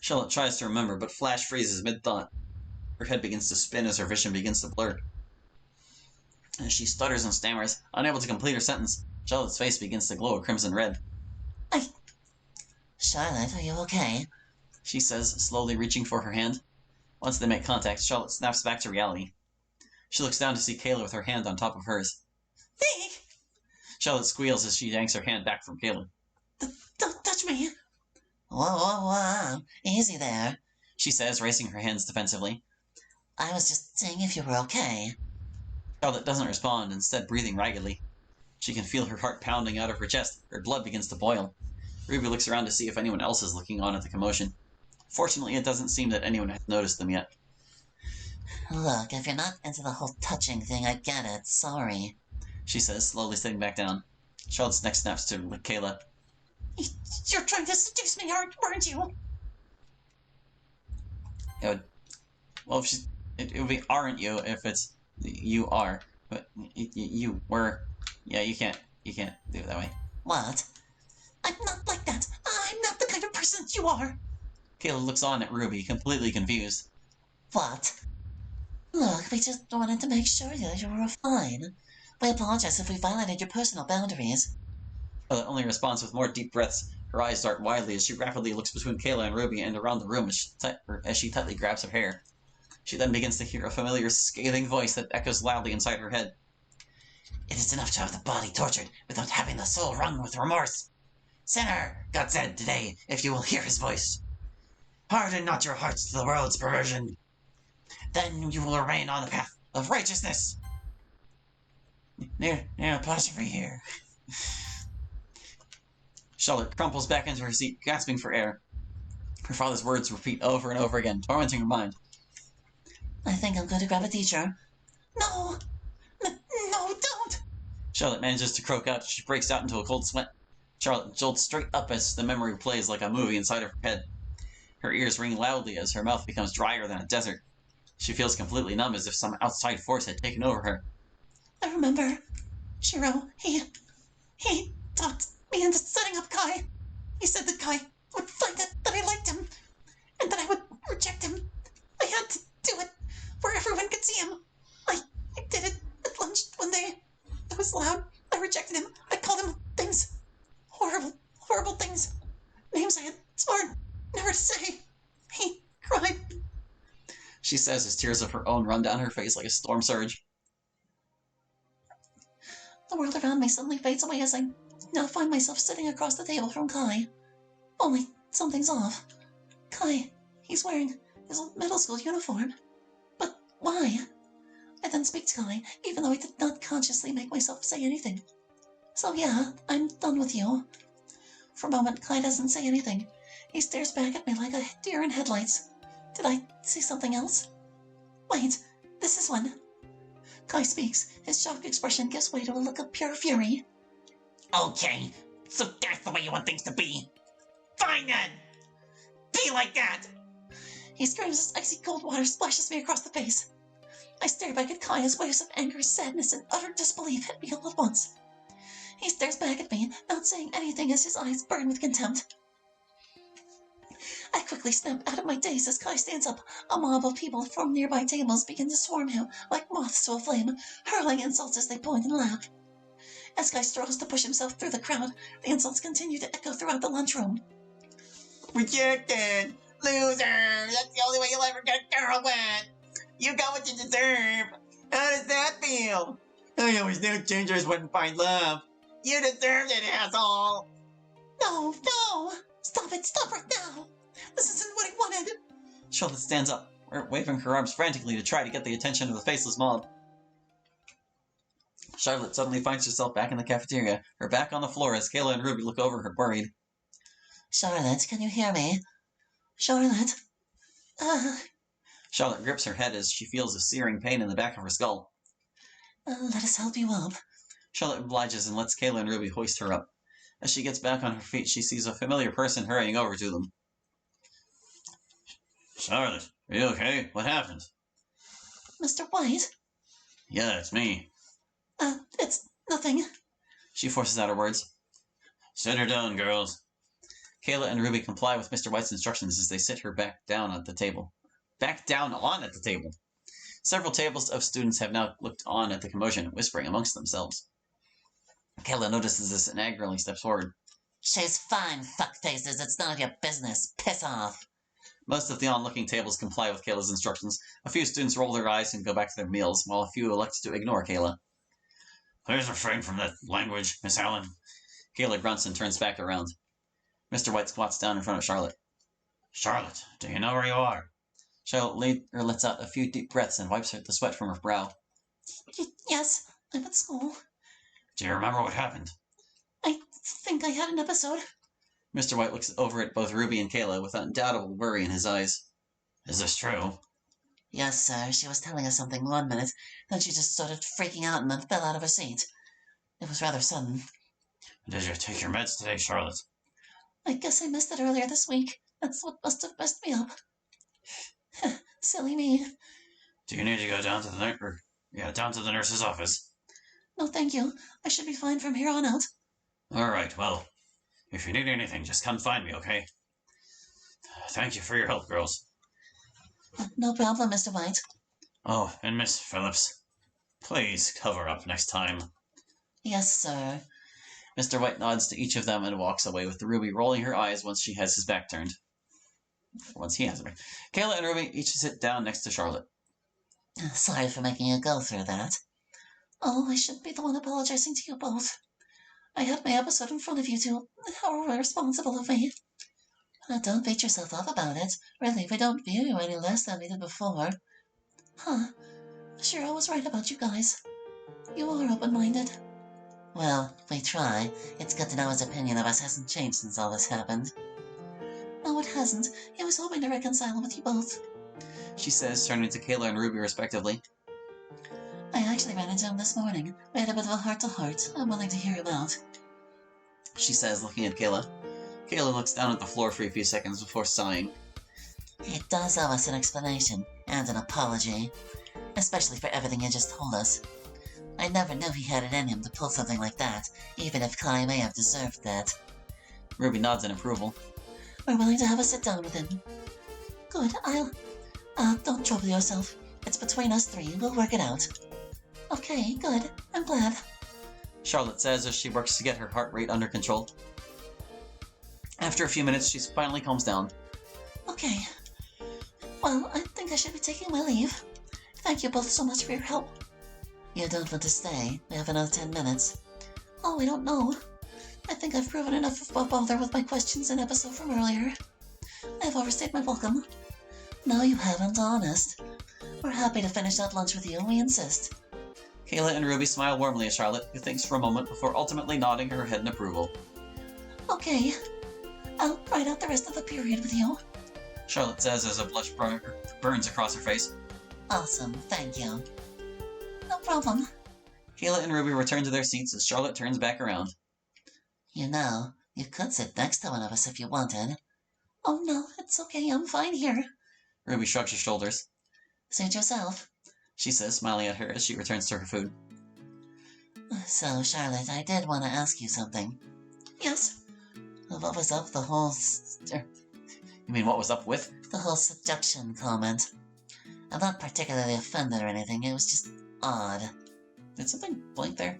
Charlotte tries to remember, but Flash freezes mid-thought. Her head begins to spin as her vision begins to blur. As she stutters and stammers, unable to complete her sentence, Charlotte's face begins to glow a crimson red. Charlotte, are you okay? She says, slowly reaching for her hand. Once they make contact, Charlotte snaps back to reality. She looks down to see Kayla with her hand on top of hers. Hey! Charlotte squeals as she yanks her hand back from Kayla. Don't touch me! Whoa. Easy there, she says, raising her hands defensively. I was just seeing if you were okay. Charlotte doesn't respond, instead breathing raggedly. She can feel her heart pounding out of her chest. Her blood begins to boil. Ruby looks around to see if anyone else is looking on at the commotion. Fortunately, it doesn't seem that anyone has noticed them yet. Look, if you're not into the whole touching thing, I get it. Sorry, she says, slowly sitting back down. Charlotte's neck snaps to Kayla. You're trying to seduce me, aren't you? Well, if it would be aren't you if it's you are, but you were. Yeah, you can't do it that way. What? I'm not like that. I'm not the kind of person you are. Kayla looks on at Ruby, completely confused. What? Look, we just wanted to make sure that you were fine. We apologize if we violated your personal boundaries. Charlotte only responds with more deep breaths. Her eyes dart wildly as she rapidly looks between Kayla and Ruby and around the room as she tightly grabs her hair. She then begins to hear a familiar, scathing voice that echoes loudly inside her head. It is enough to have the body tortured without having the soul wrung with remorse. Sinner, God said today, if you will hear his voice. Harden not your hearts to the world's perversion. Then you will remain on the path of righteousness. Near apostrophe here. Charlotte crumples back into her seat, gasping for air. Her father's words repeat over and over again, tormenting her mind. I think I'm going to grab a teacher. No, don't! Charlotte manages to croak out as she breaks out into a cold sweat. Charlotte jolts straight up as the memory plays like a movie inside of her head. Her ears ring loudly as her mouth becomes drier than a desert. She feels completely numb as if some outside force had taken over her. I remember. Shiro, he talked me into setting up Kai. He said that Kai would find out that I liked him, and that I would reject him. I had to do it where everyone could see him. I did it at lunch one day. It was loud. I rejected him. I called him things. Horrible things. Names I had sworn never to say. He cried. She says as tears of her own run down her face like a storm surge. The world around me suddenly fades away as I now find myself sitting across the table from Kai. Only something's off. Kai, he's wearing his middle school uniform. But why? I then speak to Kai, even though I did not consciously make myself say anything. So yeah, I'm done with you. For a moment, Kai doesn't say anything. He stares back at me like a deer in headlights. Did I see something else? Wait, this is one. Kai speaks. His shocked expression gives way to a look of pure fury. Okay, so that's the way you want things to be. Fine then! Be like that! He screams as icy cold water splashes me across the face. I stare back at Kai as waves of anger, sadness, and utter disbelief hit me all at once. He stares back at me, not saying anything as his eyes burn with contempt. I quickly snap out of my daze as Kai stands up. A mob of people from nearby tables begin to swarm him like moths to a flame, hurling insults as they point and laugh. As Kai struggles to push himself through the crowd, the insults continue to echo throughout the lunchroom. Rejected! Loser! That's the only way you'll ever get a girl wet! You got what you deserve! How does that feel? I always knew gingers wouldn't find love. You deserved it, asshole! No! Stop it! Stop right now! This isn't what I wanted! Charlotte stands up, waving her arms frantically to try to get the attention of the faceless mob. Charlotte suddenly finds herself back in the cafeteria, her back on the floor as Kayla and Ruby look over her worried. Charlotte, can you hear me? Charlotte? Charlotte grips her head as she feels a searing pain in the back of her skull. Let us help you up. Charlotte obliges and lets Kayla and Ruby hoist her up. As she gets back on her feet, she sees a familiar person hurrying over to them. Charlotte, are you okay? What happened? Mr. White? Yeah, it's me. It's nothing. She forces out her words. Sit her down, girls. Kayla and Ruby comply with Mr. White's instructions as they sit her back down at the table. Back down on at the table. Several tables of students have now looked on at the commotion, whispering amongst themselves. Kayla notices this and angrily steps forward. She's fine, fuckfaces. It's none of your business. Piss off. Most of the onlooking tables comply with Kayla's instructions. A few students roll their eyes and go back to their meals, while a few elect to ignore Kayla. Please refrain from that language, Miss Allen. Kayla grunts and turns back around. Mr. White squats down in front of Charlotte. Charlotte, do you know where you are? Charlotte lets out a few deep breaths and wipes the sweat from her brow. Yes, I'm at school. Do you remember what happened? I think I had an episode. Mr. White looks over at both Ruby and Kayla with undoubtable worry in his eyes. Is this true? Yes, sir. She was telling us something 1 minute, then she just started freaking out and then fell out of her seat. It was rather sudden. Did you take your meds today, Charlotte? I guess I missed it earlier this week. That's what must have messed me up. Silly me. Do you need to go down to the nurse's office? No, thank you. I should be fine from here on out. All right, well, if you need anything, just come find me, okay? Thank you for your help, girls. No problem, Mr. White. Oh, and Miss Phillips, please cover up next time. Yes, sir. Mr. White nods to each of them and walks away, with Ruby rolling her eyes once she has his back turned. Once he has it. Kayla and Ruby each sit down next to Charlotte. Sorry for making you go through that. Oh, I shouldn't be the one apologizing to you both. I had my episode in front of you two. How irresponsible of me. Don't beat yourself up about it. Really, we don't view you any less than we did before. Huh. Sure, I was right about you guys. You are open-minded. Well, we try. It's good to know his opinion of us hasn't changed since all this happened. No, it hasn't. He was hoping to reconcile with you both. She says, turning to Kayla and Ruby respectively. I actually ran into him this morning. We had a bit of a heart-to-heart. I'm willing to hear him out. She says, looking at Kayla. Kayla looks down at the floor for a few seconds before sighing. He does owe us an explanation and an apology, especially for everything you just told us. I never knew he had it in him to pull something like that, even if Kai may have deserved that. Ruby nods in approval. We're willing to have a sit-down with him. Good, don't trouble yourself. It's between us three. We'll work it out. Okay, good. I'm glad. Charlotte says as she works to get her heart rate under control. After a few minutes, she finally calms down. Okay. Well, I think I should be taking my leave. Thank you both so much for your help. You don't want to stay? We have another 10 minutes. Oh, I don't know. I think I've proven enough of a bother with my questions in episode from earlier. I've overstayed my welcome. No, you haven't, honest. We're happy to finish that lunch with you, we insist. Kayla and Ruby smile warmly at Charlotte, who thinks for a moment before ultimately nodding her head in approval. Okay. I'll write out the rest of the period with you. Charlotte says as a blush burns across her face. Awesome, thank you. No problem. Kayla and Ruby return to their seats as Charlotte turns back around. You know, you could sit next to one of us if you wanted. Oh no, it's okay, I'm fine here. Ruby shrugs her shoulders. Suit yourself, she says, smiling at her as she returns to her food. So, Charlotte, I did want to ask you something. Yes? What was up the whole... You mean what was up with? The whole seduction comment. I'm not particularly offended or anything, it was just odd. Did something blink there?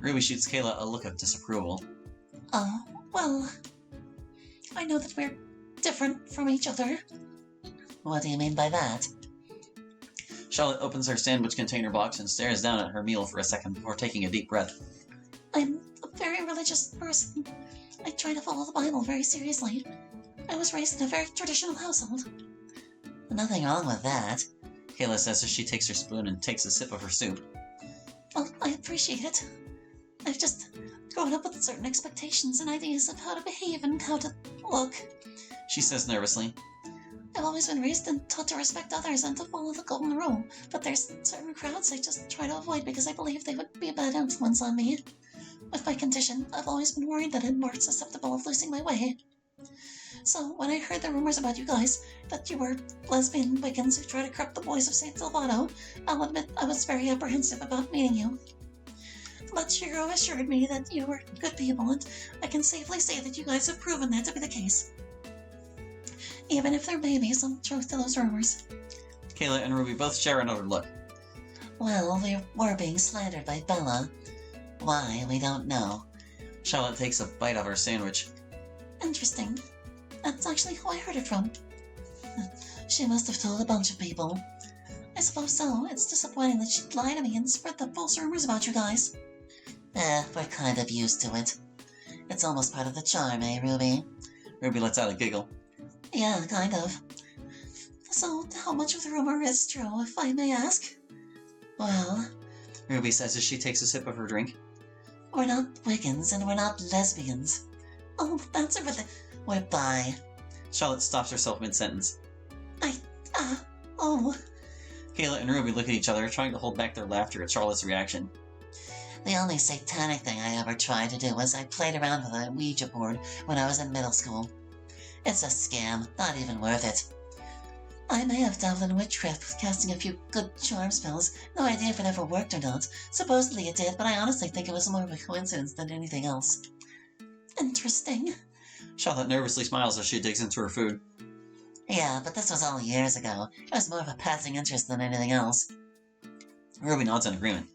Ruby shoots Kayla a look of disapproval. Oh, well... I know that we're different from each other. What do you mean by that? Charlotte opens her sandwich container box and stares down at her meal for a second before taking a deep breath. I'm a very religious person. I try to follow the Bible very seriously. I was raised in a very traditional household. Nothing wrong with that, Kayla says as she takes her spoon and takes a sip of her soup. Well, I appreciate it. I've just grown up with certain expectations and ideas of how to behave and how to look, she says nervously. I've always been raised and taught to respect others and to follow the golden rule, but there's certain crowds I just try to avoid because I believe they would be a bad influence on me. With my condition, I've always been worried that I'm more susceptible of losing my way. So, when I heard the rumors about you guys, that you were lesbian Wiccans who try to corrupt the boys of St. Salvato, I'll admit I was very apprehensive about meeting you. But Shiro assured me that you were good people, and I can safely say that you guys have proven that to be the case. Even if there may be some truth to those rumors. Kayla and Ruby both share another look. Well, we were being slandered by Bella. Why, we don't know. Charlotte takes a bite of her sandwich. Interesting. That's actually who I heard it from. She must have told a bunch of people. I suppose so. It's disappointing that she'd lie to me and spread the false rumors about you guys. We're kind of used to it. It's almost part of the charm, eh, Ruby? Ruby lets out a giggle. Yeah, kind of. So, how much of the rumor is true, if I may ask? Well, Ruby says as she takes a sip of her drink. We're not Wiccans and we're not lesbians. Oh, that's everything. We're bi. Charlotte stops herself mid-sentence. Oh. Kayla and Ruby look at each other, trying to hold back their laughter at Charlotte's reaction. The only satanic thing I ever tried to do was I played around with a Ouija board when I was in middle school. It's a scam, not even worth it. I may have dabbled in witchcraft with casting a few good charm spells. No idea if it ever worked or not. Supposedly it did, but I honestly think it was more of a coincidence than anything else. Interesting. Charlotte nervously smiles as she digs into her food. Yeah, but this was all years ago. It was more of a passing interest than anything else. Ruby nods in agreement.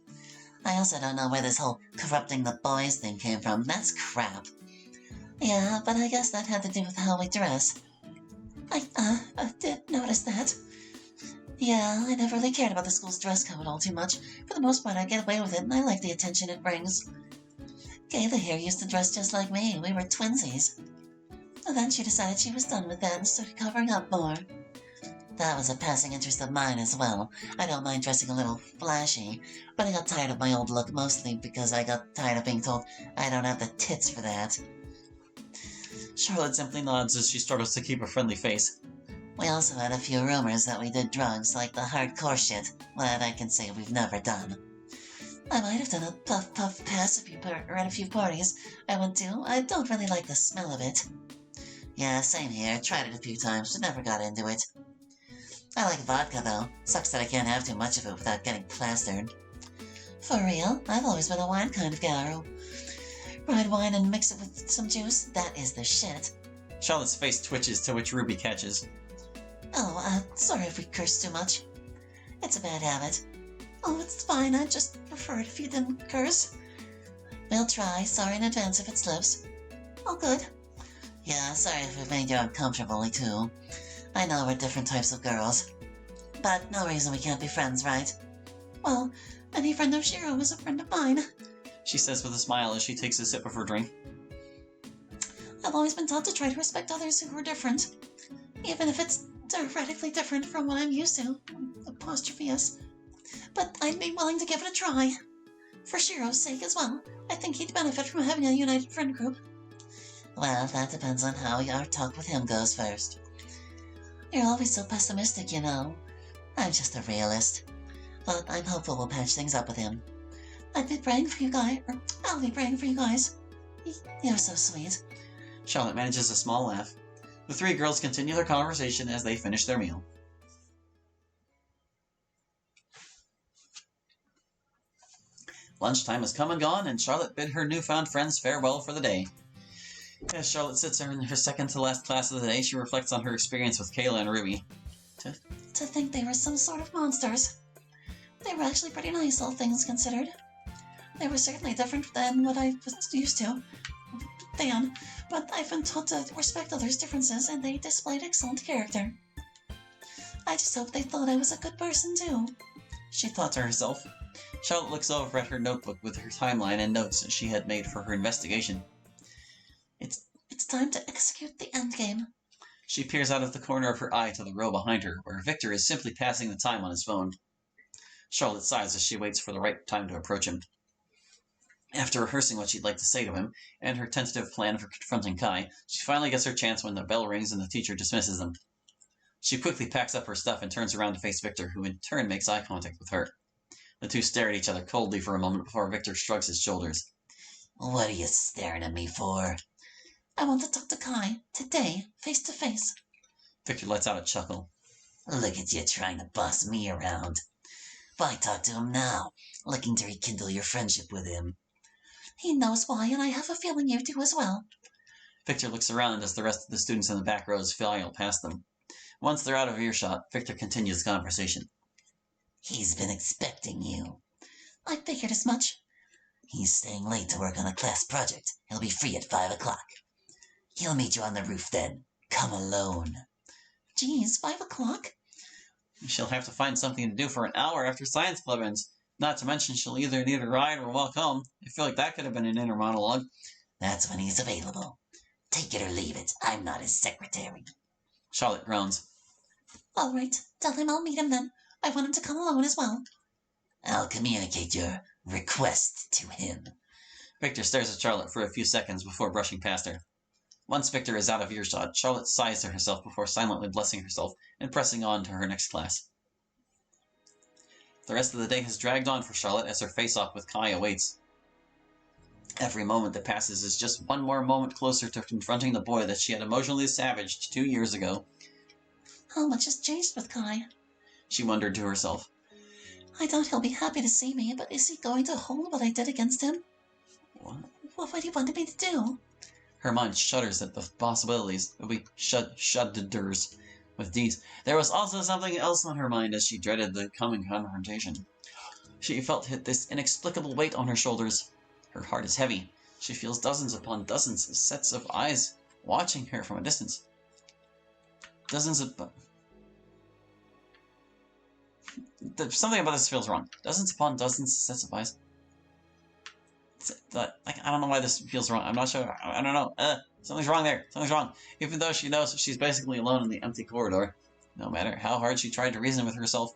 I also don't know where this whole corrupting the boys thing came from. That's crap. Yeah, but I guess that had to do with how we dress. I did notice that. Yeah, I never really cared about the school's dress code all too much. For the most part, I get away with it, and I like the attention it brings. Kayla here used to dress just like me. We were twinsies. And then she decided she was done with that and started covering up more. That was a passing interest of mine as well. I don't mind dressing a little flashy, but I got tired of my old look mostly because I got tired of being told I don't have the tits for that. Charlotte simply nods as she struggles to keep a friendly face. We also had a few rumors that we did drugs, like the hardcore shit, that I can say we've never done. I might have done a puff pass at a few parties I went to. I don't really like the smell of it. Yeah, same here. Tried it a few times, but never got into it. I like vodka, though. Sucks that I can't have too much of it without getting plastered. For real, I've always been a wine kind of gal. Red wine and mix it with some juice, that is the shit. Charlotte's face twitches, to which Ruby catches. Oh, sorry if we curse too much. It's a bad habit. Oh, it's fine, I'd just prefer it if you didn't curse. We'll try, sorry in advance if it slips. Oh, good. Yeah, sorry if we've made you uncomfortable, too. I know we're different types of girls. But no reason we can't be friends, right? Well, any friend of Shiro is a friend of mine. She says with a smile as she takes a sip of her drink. I've always been taught to try to respect others who are different. Even if it's radically different from what I'm used to. Apostrophe S. But I'd be willing to give it a try. For Shiro's sake as well. I think he'd benefit from having a united friend group. Well, that depends on how our talk with him goes first. You're always so pessimistic, you know. I'm just a realist. But I'm hopeful we'll patch things up with him. I'd be praying for you guys, or I'll be praying for you guys. You're so sweet. Charlotte manages a small laugh. The three girls continue their conversation as they finish their meal. Lunchtime has come and gone, and Charlotte bid her newfound friends farewell for the day. As Charlotte sits in her second-to-last class of the day, she reflects on her experience with Kayla and Ruby. To think they were some sort of monsters. They were actually pretty nice, all things considered. They were certainly different than what I was used to. But I've been taught to respect others' differences, and they displayed excellent character. I just hope they thought I was a good person, too. She thought to herself. Charlotte looks over at her notebook with her timeline and notes she had made for her investigation. It's time to execute the endgame. She peers out of the corner of her eye to the row behind her, where Victor is simply passing the time on his phone. Charlotte sighs as she waits for the right time to approach him. After rehearsing what she'd like to say to him, and her tentative plan for confronting Kai, she finally gets her chance when the bell rings and the teacher dismisses them. She quickly packs up her stuff and turns around to face Victor, who in turn makes eye contact with her. The two stare at each other coldly for a moment before Victor shrugs his shoulders. What are you staring at me for? I want to talk to Kai, today, face to face. Victor lets out a chuckle. Look at you trying to boss me around. Why talk to him now, looking to rekindle your friendship with him? He knows why, and I have a feeling you do as well. Victor looks around as the rest of the students in the back rows file past them. Once they're out of earshot, Victor continues the conversation. He's been expecting you. I figured as much. He's staying late to work on a class project. He'll be free at 5 o'clock. He'll meet you on the roof then. Come alone. Geez, 5 o'clock? She'll have to find something to do for an hour after science club ends. Not to mention she'll either need a ride or walk home. I feel like that could have been an inner monologue. That's when he's available. Take it or leave it. I'm not his secretary. Charlotte groans. All right, tell him I'll meet him then. I want him to come alone as well. I'll communicate your request to him. Victor stares at Charlotte for a few seconds before brushing past her. Once Victor is out of earshot, Charlotte sighs to herself before silently blessing herself and pressing on to her next class. The rest of the day has dragged on for Charlotte as her face-off with Kai awaits. Every moment that passes is just one more moment closer to confronting the boy that she had emotionally savaged 2 years ago. How much has changed with Kai? She wondered to herself. I doubt he'll be happy to see me, but is he going to hold what I did against him? What? What would he want me to do? Her mind shudders at the possibilities. It would be shudders with D's. There was also something else on her mind as she dreaded the coming confrontation. She felt this inexplicable weight on her shoulders. Her heart is heavy. She feels dozens upon dozens of sets of eyes watching her from a distance. Something about this feels wrong. Dozens upon dozens of sets of eyes. I don't know why this feels wrong. I'm not sure. I don't know. Something's wrong there. Something's wrong. Even though she knows she's basically alone in the empty corridor. No matter how hard she tried to reason with herself,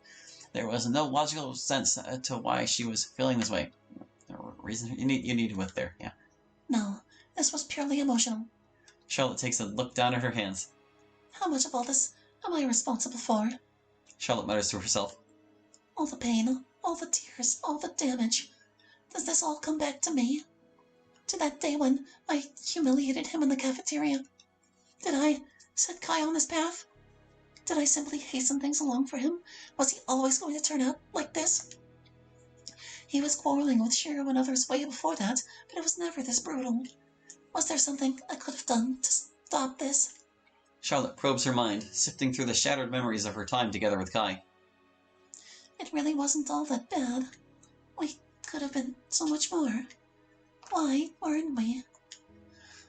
there was no logical sense to why she was feeling this way. Reason you need with there, yeah. No, this was purely emotional. Charlotte takes a look down at her hands. How much of all this am I responsible for? Charlotte mutters to herself. All the pain, all the tears, all the damage. Does this all come back to me? To that day when I humiliated him in the cafeteria? Did I set Kai on this path? Did I simply hasten things along for him? Was he always going to turn out like this? He was quarreling with Shiro and others way before that, but it was never this brutal. Was there something I could have done to stop this? Charlotte probes her mind, sifting through the shattered memories of her time together with Kai. It really wasn't all that bad. We could have been so much more. Why weren't we?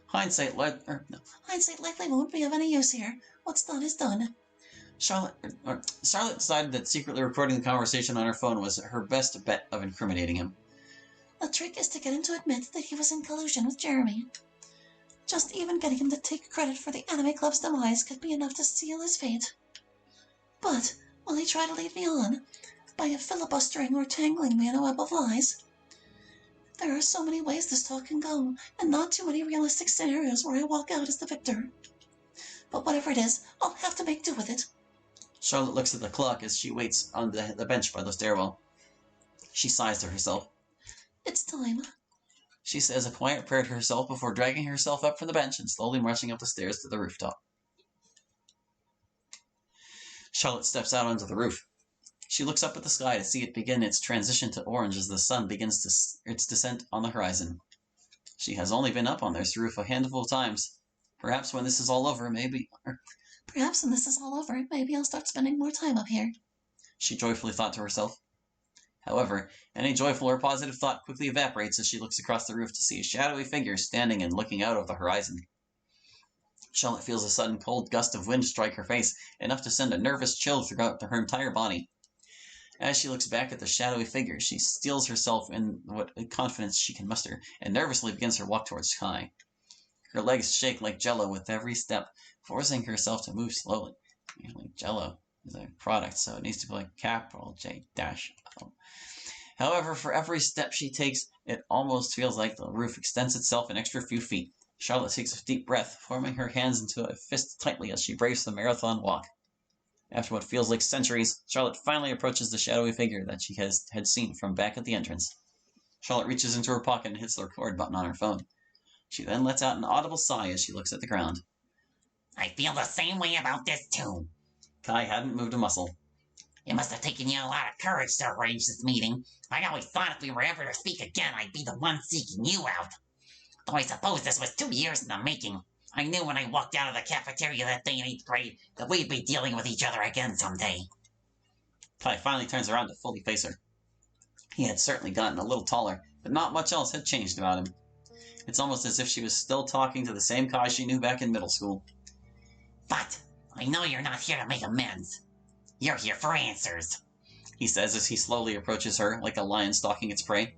Hindsight likely won't be of any use here. What's done is done. Charlotte decided that secretly recording the conversation on her phone was her best bet of incriminating him. The trick is to get him to admit that he was in collusion with Jeremy. Just even getting him to take credit for the anime club's demise could be enough to seal his fate. But will he try to lead me on by filibustering or tangling me in a web of lies? There are so many ways this talk can go, and not too many realistic scenarios where I walk out as the victor. But whatever it is, I'll have to make do with it. Charlotte looks at the clock as she waits on the bench by the stairwell. She sighs to herself. It's time. She says a quiet prayer to herself before dragging herself up from the bench and slowly marching up the stairs to the rooftop. Charlotte steps out onto the roof. She looks up at the sky to see it begin its transition to orange as the sun begins its descent on the horizon. She has only been up on this roof a handful of times. Perhaps when this is all over, maybe I'll start spending more time up here. She joyfully thought to herself. However, any joyful or positive thought quickly evaporates as she looks across the roof to see a shadowy figure standing and looking out of the horizon. Charlotte feels a sudden cold gust of wind strike her face, enough to send a nervous chill throughout her entire body. As she looks back at the shadowy figure, she steels herself in what confidence she can muster, and nervously begins her walk towards Kai. Her legs shake like jello with every step, forcing herself to move slowly. Usually jello is a product, so it needs to be like capital J-O. However, for every step she takes, it almost feels like the roof extends itself an extra few feet. Charlotte takes a deep breath, forming her hands into a fist tightly as she braves the marathon walk. After what feels like centuries, Charlotte finally approaches the shadowy figure that she had seen from back at the entrance. Charlotte reaches into her pocket and hits the record button on her phone. She then lets out an audible sigh as she looks at the ground. I feel the same way about this too. Kai hadn't moved a muscle. It must have taken you a lot of courage to arrange this meeting. I always thought if we were ever to speak again, I'd be the one seeking you out. Though I suppose this was 2 years in the making. I knew when I walked out of the cafeteria that day in 8th grade that we'd be dealing with each other again someday. Kai finally turns around to fully face her. He had certainly gotten a little taller, but not much else had changed about him. It's almost as if she was still talking to the same Kai she knew back in middle school. But I know you're not here to make amends. You're here for answers, he says as he slowly approaches her like a lion stalking its prey.